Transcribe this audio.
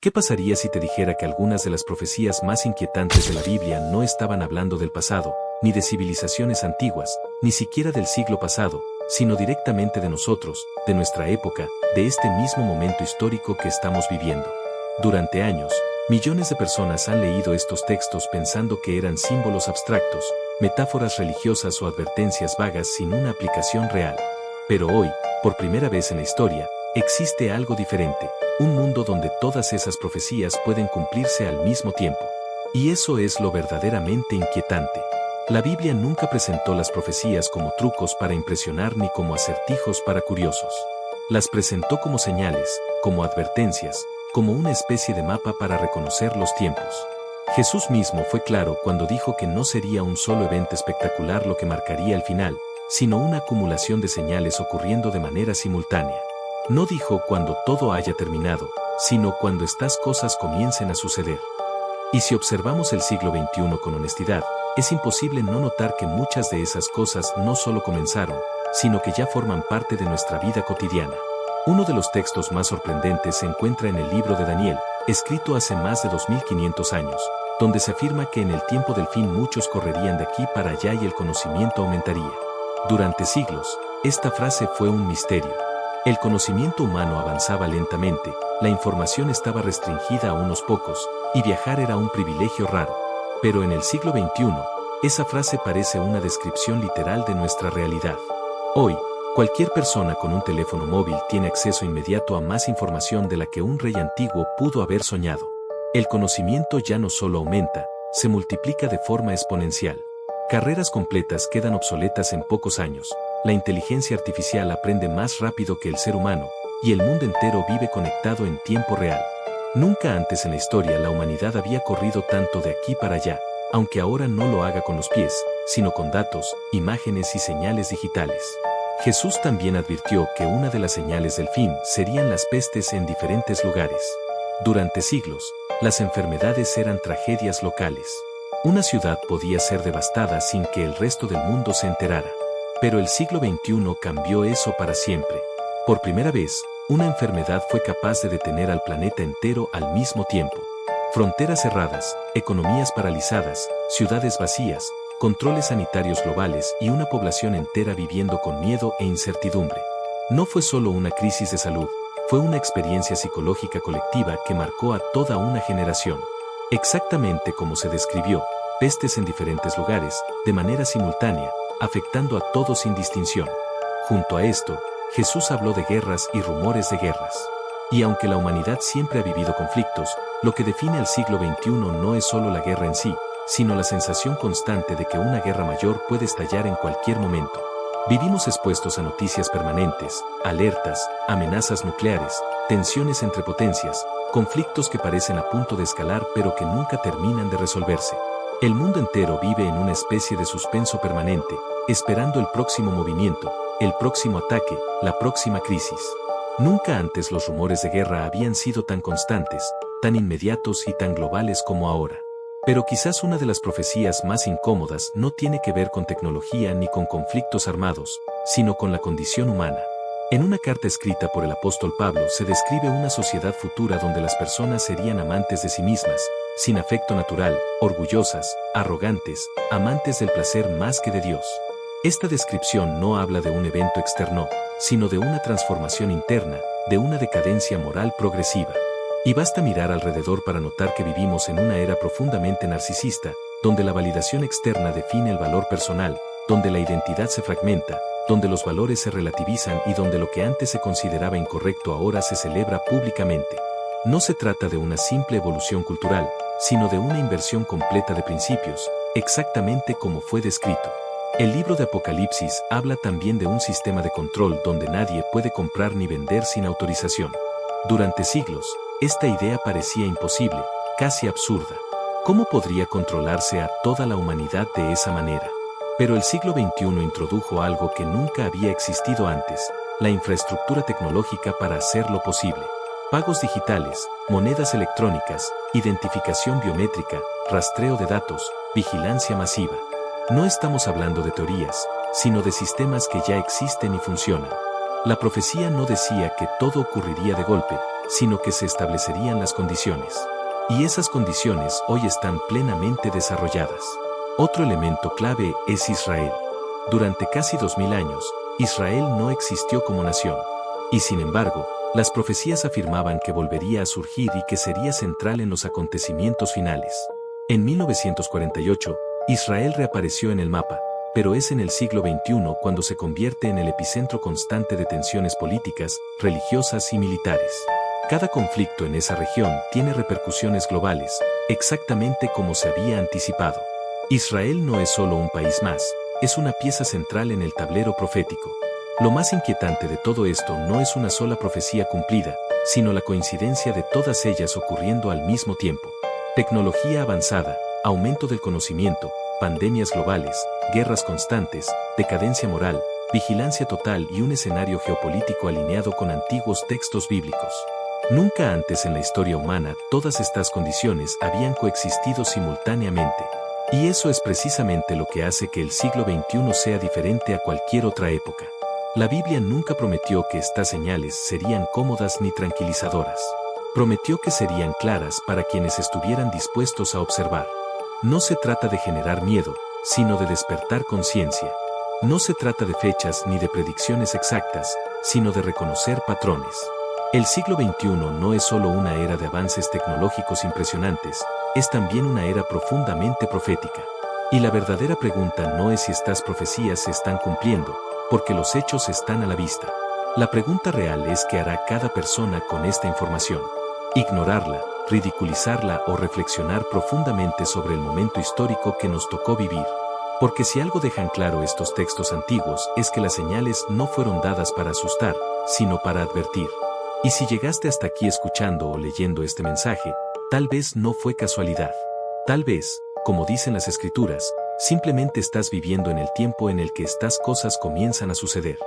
¿Qué pasaría si te dijera que algunas de las profecías más inquietantes de la Biblia no estaban hablando del pasado, ni de civilizaciones antiguas, ni siquiera del siglo pasado, sino directamente de nosotros, de nuestra época, de este mismo momento histórico que estamos viviendo? Durante años, millones de personas han leído estos textos pensando que eran símbolos abstractos, metáforas religiosas o advertencias vagas sin una aplicación real. Pero hoy, por primera vez en la historia, existe algo diferente, un mundo donde todas esas profecías pueden cumplirse al mismo tiempo. Y eso es lo verdaderamente inquietante. La Biblia nunca presentó las profecías como trucos para impresionar ni como acertijos para curiosos. Las presentó como señales, como advertencias, como una especie de mapa para reconocer los tiempos. Jesús mismo fue claro cuando dijo que no sería un solo evento espectacular lo que marcaría el final, sino una acumulación de señales ocurriendo de manera simultánea. No dijo cuando todo haya terminado, sino cuando estas cosas comiencen a suceder. Y si observamos el siglo XXI con honestidad, es imposible no notar que muchas de esas cosas no solo comenzaron, sino que ya forman parte de nuestra vida cotidiana. Uno de los textos más sorprendentes se encuentra en el libro de Daniel, escrito hace más de 2500 años, donde se afirma que en el tiempo del fin muchos correrían de aquí para allá y el conocimiento aumentaría. Durante siglos, esta frase fue un misterio. El conocimiento humano avanzaba lentamente, la información estaba restringida a unos pocos, y viajar era un privilegio raro. Pero en el siglo XXI, esa frase parece una descripción literal de nuestra realidad. Hoy, cualquier persona con un teléfono móvil tiene acceso inmediato a más información de la que un rey antiguo pudo haber soñado. El conocimiento ya no solo aumenta, se multiplica de forma exponencial. Carreras completas quedan obsoletas en pocos años. La inteligencia artificial aprende más rápido que el ser humano, y el mundo entero vive conectado en tiempo real. Nunca antes en la historia la humanidad había corrido tanto de aquí para allá, aunque ahora no lo haga con los pies, sino con datos, imágenes y señales digitales. Jesús también advirtió que una de las señales del fin serían las pestes en diferentes lugares. Durante siglos, las enfermedades eran tragedias locales. Una ciudad podía ser devastada sin que el resto del mundo se enterara. Pero el siglo XXI cambió eso para siempre. Por primera vez, una enfermedad fue capaz de detener al planeta entero al mismo tiempo. Fronteras cerradas, economías paralizadas, ciudades vacías, controles sanitarios globales y una población entera viviendo con miedo e incertidumbre. No fue solo una crisis de salud, fue una experiencia psicológica colectiva que marcó a toda una generación. Exactamente como se describió, pestes en diferentes lugares, de manera simultánea, afectando a todos sin distinción. Junto a esto, Jesús habló de guerras y rumores de guerras. Y aunque la humanidad siempre ha vivido conflictos, lo que define el siglo XXI no es solo la guerra en sí, sino la sensación constante de que una guerra mayor puede estallar en cualquier momento. Vivimos expuestos a noticias permanentes, alertas, amenazas nucleares, tensiones entre potencias, conflictos que parecen a punto de escalar pero que nunca terminan de resolverse. El mundo entero vive en una especie de suspenso permanente, esperando el próximo movimiento, el próximo ataque, la próxima crisis. Nunca antes los rumores de guerra habían sido tan constantes, tan inmediatos y tan globales como ahora. Pero quizás una de las profecías más incómodas no tiene que ver con tecnología ni con conflictos armados, sino con la condición humana. En una carta escrita por el apóstol Pablo se describe una sociedad futura donde las personas serían amantes de sí mismas, sin afecto natural, orgullosas, arrogantes, amantes del placer más que de Dios. Esta descripción no habla de un evento externo, sino de una transformación interna, de una decadencia moral progresiva. Y basta mirar alrededor para notar que vivimos en una era profundamente narcisista, donde la validación externa define el valor personal, donde la identidad se fragmenta, donde los valores se relativizan y donde lo que antes se consideraba incorrecto ahora se celebra públicamente. No se trata de una simple evolución cultural, sino de una inversión completa de principios, exactamente como fue descrito. El libro de Apocalipsis habla también de un sistema de control donde nadie puede comprar ni vender sin autorización. Durante siglos, esta idea parecía imposible, casi absurda. ¿Cómo podría controlarse a toda la humanidad de esa manera? Pero el siglo XXI introdujo algo que nunca había existido antes, la infraestructura tecnológica para hacerlo posible. Pagos digitales, monedas electrónicas, identificación biométrica, rastreo de datos, vigilancia masiva. No estamos hablando de teorías, sino de sistemas que ya existen y funcionan. La profecía no decía que todo ocurriría de golpe, sino que se establecerían las condiciones. Y esas condiciones hoy están plenamente desarrolladas. Otro elemento clave es Israel. Durante casi 2000 años, Israel no existió como nación. Y sin embargo, las profecías afirmaban que volvería a surgir y que sería central en los acontecimientos finales. En 1948, Israel reapareció en el mapa, pero es en el siglo XXI cuando se convierte en el epicentro constante de tensiones políticas, religiosas y militares. Cada conflicto en esa región tiene repercusiones globales, exactamente como se había anticipado. Israel no es solo un país más, es una pieza central en el tablero profético. Lo más inquietante de todo esto no es una sola profecía cumplida, sino la coincidencia de todas ellas ocurriendo al mismo tiempo. Tecnología avanzada, aumento del conocimiento, pandemias globales, guerras constantes, decadencia moral, vigilancia total y un escenario geopolítico alineado con antiguos textos bíblicos. Nunca antes en la historia humana todas estas condiciones habían coexistido simultáneamente. Y eso es precisamente lo que hace que el siglo XXI sea diferente a cualquier otra época. La Biblia nunca prometió que estas señales serían cómodas ni tranquilizadoras. Prometió que serían claras para quienes estuvieran dispuestos a observar. No se trata de generar miedo, sino de despertar conciencia. No se trata de fechas ni de predicciones exactas, sino de reconocer patrones. El siglo XXI no es solo una era de avances tecnológicos impresionantes, es también una era profundamente profética. Y la verdadera pregunta no es si estas profecías se están cumpliendo, porque los hechos están a la vista. La pregunta real es qué hará cada persona con esta información. Ignorarla, ridiculizarla o reflexionar profundamente sobre el momento histórico que nos tocó vivir. Porque si algo dejan claro estos textos antiguos es que las señales no fueron dadas para asustar, sino para advertir. Y si llegaste hasta aquí escuchando o leyendo este mensaje, tal vez no fue casualidad. Tal vez, como dicen las Escrituras, simplemente estás viviendo en el tiempo en el que estas cosas comienzan a suceder.